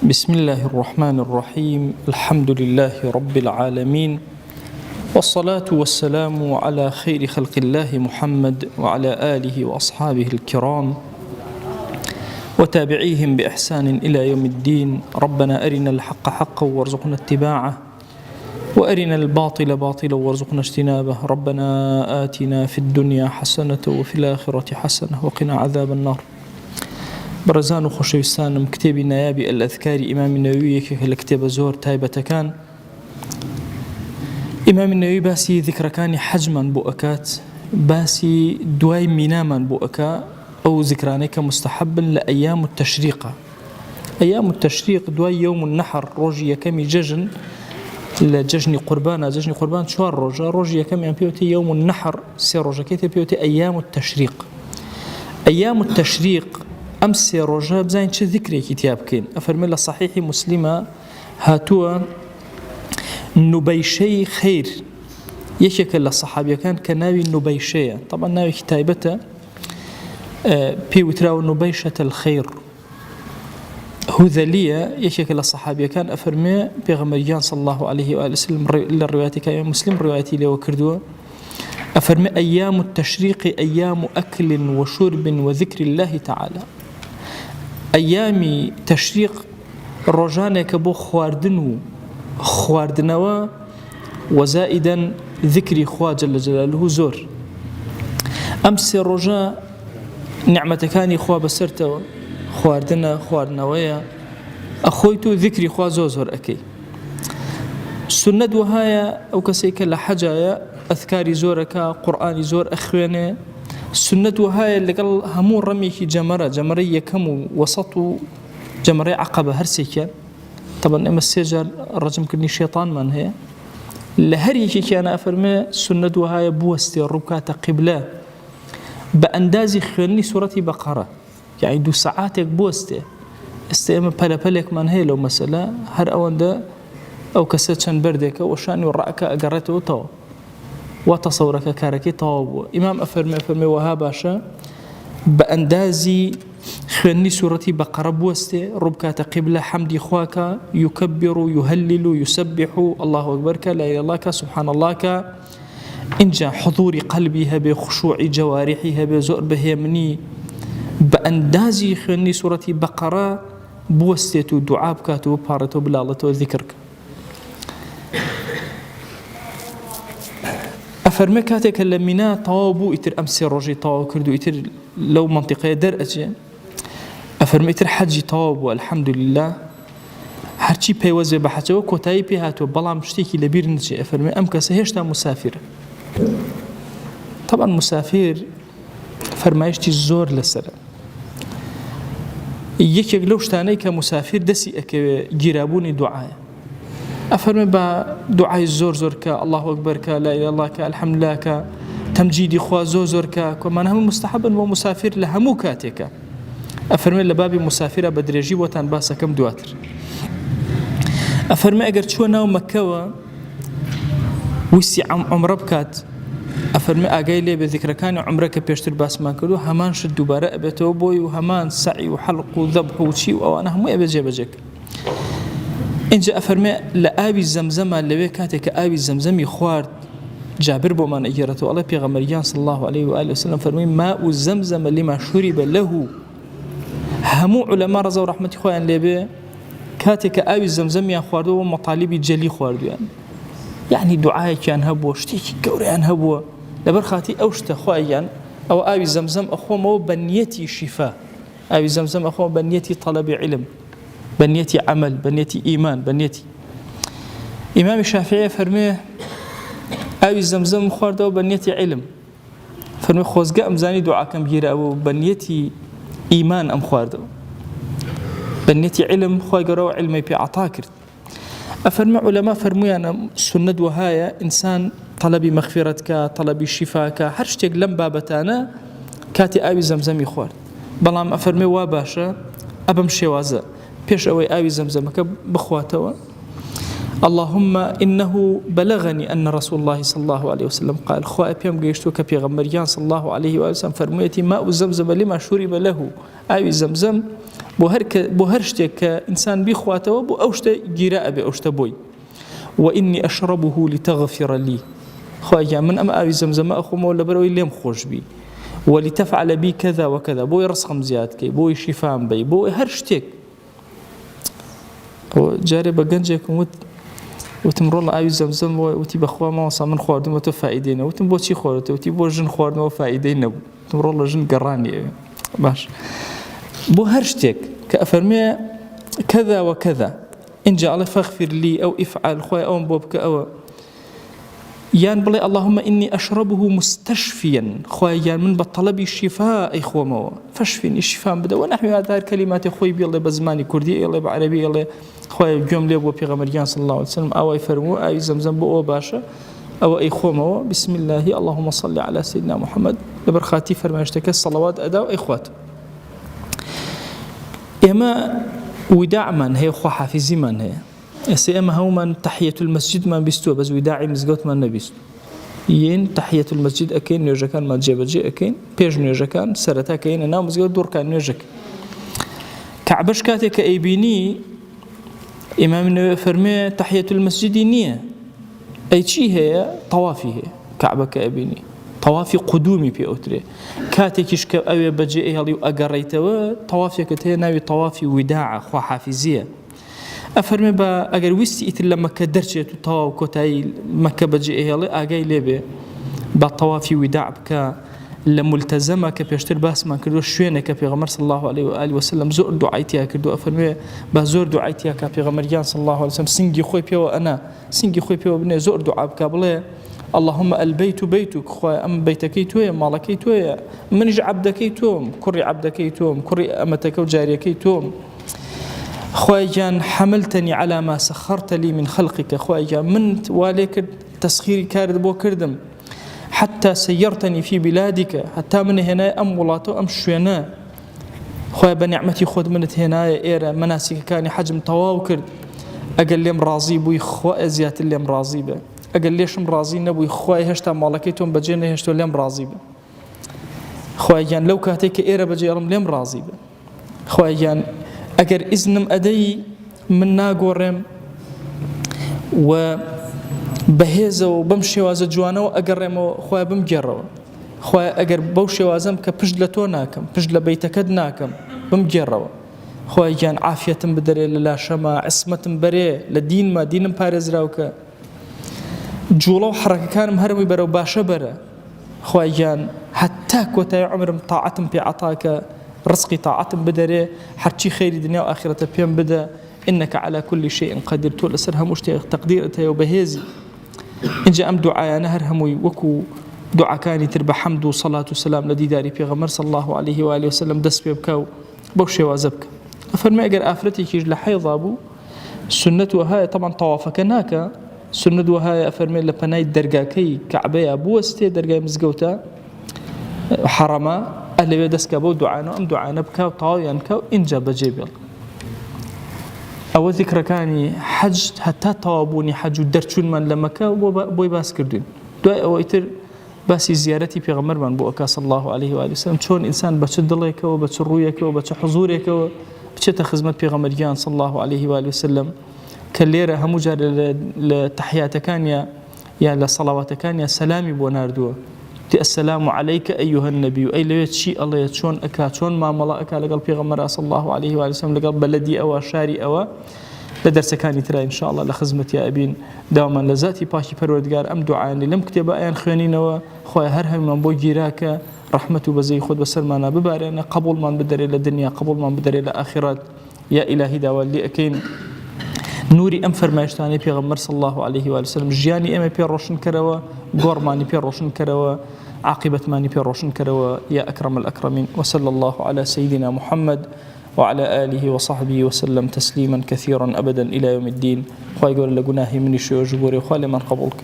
بسم الله الرحمن الرحيم. الحمد لله رب العالمين، والصلاة والسلام على خير خلق الله محمد وعلى آله وأصحابه الكرام وتابعيهم بإحسان إلى يوم الدين. ربنا أرنا الحق حقا وارزقنا اتباعه، وأرنا الباطل باطلا وارزقنا اجتنابه. ربنا آتنا في الدنيا حسنة وفي الآخرة حسنة وقنا عذاب النار. برزان و خۆشەویستانم، کتێبی نایابی ئەلئەذکاری ئیمامی نەوەوییەکێکە لە کتێبە زۆر تایبەتەکان. ئیمامی نەوەوی باسی ذیکرەکانی حەجمان بۆ ئەکات، باسی دوای مینامان بۆ ئەکا، ئەو ذیکرانەی کە مستحەبن لە ئەیام التەشریقە. ئەیام التەشریق دوای یوم النەحر، ڕۆژی یەکەمی جەژن لە جەژنی قوربانە. جەژنی قوربان 4 ڕۆژە، ڕۆژی یەکەمیان پێوتێ یوم النەحر، 3 ڕۆژەکەی پێوتێ ئەیام التەشریق. ئەیام التەشریق ئەم 3 ڕۆژە بزانین چه ذیکرێکی تیا بکەین. ئەفەرمێ لە صحیحی مسلیمە هاتووە نوبەیشەی خەیر، یەکێکە لە سەحابیەکان کە ناوی نوبەیشەیە، طبعا ناوێکی تایبەتە، پێی وتراوە نوبەیشەتە الخەیر. هوذەلیە، یەکێکە لە سەحابیەکان، ئەفەرمێ پێغەمبەریان صلی الله عليه وآله وسلم لە ڕوایەتێکی مسلم ڕوایەتی لێوە کردووە، أفرمي أيام التشريق أيام أكل وشرب وذكر الله تعالى. أيام تشريق رجانك بو خواردنوا وزائدا ذكر خوا جل جلاله زور. أمس رجاء نعمة كان خوا بسرته خواردنويا أخويتو ذكر خوا زور أكي سنة وهايا أو كسيك لحجايا أذكاري زورك قرآني زور أخواني. سنة وهاي اللي قال همون رميكي جمرية كم وسطو جمرية عقبة هرسيكا. طبعا إما السجل الرجم كني شيطان من هي لهريكي كان أفرمي سنة وهاي بوستي الركعة قبلة بأندازي خلني سورة بقرة، يعني 2 ساعاتك بوستي استيما بلك من هي لو مثلا هر أوان ده أو كساتشان بردك وشاني ورأك أقرته طو وتصورك كاركي طواب. إمام أفرمي وها باشا بأندازي خلني سورتي بقرة بوستي ربكات قبلة حمدي خواك يكبر يهلل يسبح الله أكبر لا إله إلا الله سبحان الله إنجا حضور قلبها بخشوع جوارحها بزور بهمني بأندازي خلني سورتي بقرة بوستي دعاء بكاتو بارتو بلالتو ذكرك. أفرمي كاتك لمنا طابو إتر أمسي روجي طاو كردو إتر لو منطقة در أجي أفرمي إتر حجي طابو الحمد لله هرچی پیوزه به حجه و کتایی پی هاتو بلام شتیکی لبیر نجی. أفرمي أم کسی هشتا مسافر، طبعا مسافر فرمایشتی زور لسره. یکی لو شتانی که مسافر دسی اکه گیرابونی دعای. أفرمي بدعاء زور كا الله أكبر كا لا إله إلا الله كا الحمد لله كا تمجيد خوا زور كا كمان هم مستحبا ومسافر لهمو كاتيكا. أفرمي لبابي مسافرة بدرجي وتان باسا كم دواتر. أفرمي أجر شو ناو مكة وسي عمر بكات. أفرمي أجاي لي بذكر كان عمرك بيشتر باس ما كلو همان شد دوباره أبتو بوي وهمان سعي وحلق وذبح وشي وأنا هم أبجيك. إنجا أفرمي لآبي الزمزم اللي كاتك آبي الزمزم خوارد جابر بومان أجرته الله بيغمريان صلى الله عليه وآله وسلم فرمي ماء الزمزم لما شرب له. همو علماء رضا ورحمة خوان لبي كاتك آبي الزمزم يا خواردو ومطالبي جلي خواردو يعني دعاء كان هبو شتيكي قوري أن هبو لبرخاتي أوشت خوايان أو آبي الزمزم أخوة مو بنيتي شفاء، آبي الزمزم أخوة بنيتي طلب علم، بنيتي عمل، بنيتي إيمان، بنيتي. إمام الشافعي فرميه أوي زمزم خوارده وبنيتي علم. فرميه خوزقا أمزاني دعاء كم جيرا أو بنيتي إيمان أم خوارده بنيتي علم خوارده علمي بعطاكر. أفرمي علماء فرميه أنا سنة وهاية إنسان طلبي مغفرتك طلبي شفاك هرشتك لم بابتانا كاتي أوي زمزم يخوارد بلام. أفرمي واباشا أبم شوازة بيش أوي آوي زمزمك بخواتوا. اللهم إنه بلغني أن رسول الله صلى الله عليه وسلم قال خوا بيام جيشتوك بيغمريان صلى الله عليه وسلم فرميتي ماء زمزم لما شرب له. آوي زمزم بۆ هەر شتێک کە ئینسان بیخواتەوە بۆ ئەو شتە گیرە ئەبێ ئەو شتە بۆی. وإني أشربه لتغفر لي، خواجا من أم أبي زمزم أخو لبروي ليم خوش بي، ولتفعل بي كذا وكذا، بوي رسخم زياد كي، بوي شفام بي، بوي هرشتك. وجاري بجنجكم وتمر الله أبي زمزم وتي بخوا ما وصل من خوردم وتفائدين، وتم بوشي خورته وتي بوجن خوردم وفائدين، تمر الله جن قراني باش. بو هرشتك كأفرمي كذا وكذا، إن جعل فاغفر لي أو افعل خويا أو بوبك أو يان بلي اللهم إني أشربه مستشفيا خويا يان من بطلب الشفاء أي خو مو فاشفني الشفاء بدا ونحو هذه الكلمات خوي بيلا بزماني كردي يلا بعربي يلا خويا اليوم لي بو بيغمريان صلى الله عليه وسلم أو يفرمو أي زمزم بو باشا أو أي خو مو بسم الله اللهم صل على سيدنا محمد لبرخاتي فرماشتك الصلوات أداء إخوات إما وداع من هي خو حافظي من هي أما هو من تحية المسجد ما بيستوى بس وداعي مزقوت ما نبيست ين تحية المسجد أكين نيجا كان ما تجيب جي أكين بيج نيجا كان سرتها كين أنا مزقوت دور كان نيجا كعبش كاتك أيبيني إمام فرمي تحية المسجد نية أي شيء هي طوافي هي كعبة كأبيني طوافي قدومي في أوتري كاتكش كأوي بجي إيهالي وأقريتوا طوافي كتير ناوي طوافي وداع خو حافظية أفرمي با أجر ويستي إثر لما كدرشة تطاو كتاي مكة بجي إيهالي أجاي لبه بطوافي وداع بك لملتزمة كبيشتر باس ما كردو شوينة كبيغمر صلى الله عليه وآله وسلم زور دعايتها كردو أفرمي بزور دعايتها كبيغمريان صلى الله عليه وسلم سنجي خوي بيو أنا سنجي خوي بيو بني زور دعاء بكابله اللهم البيت بيتك خويا أم بيتك تويا مالك تويا منج عبدك توم كري عبدك توم كري أمتك وجاريك توم خويا حملتني على ما سخرت لي من خلقك خويا من واليك تسخيري كارد بو كردم حتى سيرتني في بلادك حتى من هنا أم ولاتو أم شوينا خويا بنعمتي خود منت هنا إيرا مناسك كاني حجم طواو كرد أقل لي مرازي بوي خويا زيات اللي مرازي به أقل ليش مرازي نبوي خويا هشتا مالكيتهم بجينا هشتو لي مرازي به خويا لو كاتيك إيرا بجي أرم لي مرازي به خويا أجر إذنم أدي من ناقورم وبهذا وبمشي وازا جوانا وأجرم خويا بمجروا خويا أجر بوشي وازم كبجلتو ناكم بجل بيتكد ناكم بمجروا خويا عافية بدري لا شما عصمة بري لدين ما دين بارز راوك جولو حركة كان مهرمي برو باشا برا خويا حتى كوتا عمر طاعة بعطاك رزقي طاعة بدري حرشي خير دنيا وآخرة بيوم بدا إنك على كل شيء قدير تقول سرها مشتاق تقديرتها وبهيزي إن جاء أم دعاء نهرهم وكو دعاء كان تربى حمد وصلاة وسلام لدي داري في غمر صلى الله عليه وآله وسلم دس بيبكاو بوشي وازبك أفرمي أقر آفرتي كيج لحيض أبو سنة وهاي طبعا طوافك هناك سنة وهاي أفرمي لبناي درقاكي كعبي أبو استي درقاي مزقوتا حرما أهل بيدسك أبو دعانا أم دعانا بكاو طاويا كاو إنجا بجيبل أو ذكر كاني حج حتى طوابوني حج ودرشون من لما كاو بوي باس كردين دعاء أو إتر باسي زيارتي في غمر من بوكا صلى الله عليه وآله وسلم شون إنسان بتشدلك وبتشرويك وبتحضورك وبتشت خدمة في غمريان صلى الله عليه وآله وسلم كالليرة هموجا لتحياتك كان يا لصلواتك كان يا سلامي بوناردو السلام عليك أيها النبي أي ليت شيء الله يتشون أكا شون ما ملاك لقلب في غمر صلى الله عليه وآله وسلم لقلب بلدي أو شاري أو لدرس كان ترى إن شاء الله لخدمة يا أبين دوما لذاتي باشي پروردگار أم دعاني لم كتب أيان خيانين وخويا هرهم من بو جيراك رحمته بزي خود بسلمانا ببارنا قبول من بدر إلى الدنيا قبول من بدر إلى آخرات يا إلهي داوالي أكين نوري أم فرمایشتانی پیغمبر صلى الله عليه وآله وسلم جياني أم بير روشن كروا قرماني بير روشن كروا عاقبة ماني بير روشن كروا يا أكرم الأكرمين وصلى الله على سيدنا محمد وعلى آله وصحبه وسلم تسليما كثيرا أبدا إلى يوم الدين خواهي قول لقناهي مني شو جبوري وخالي من قبولك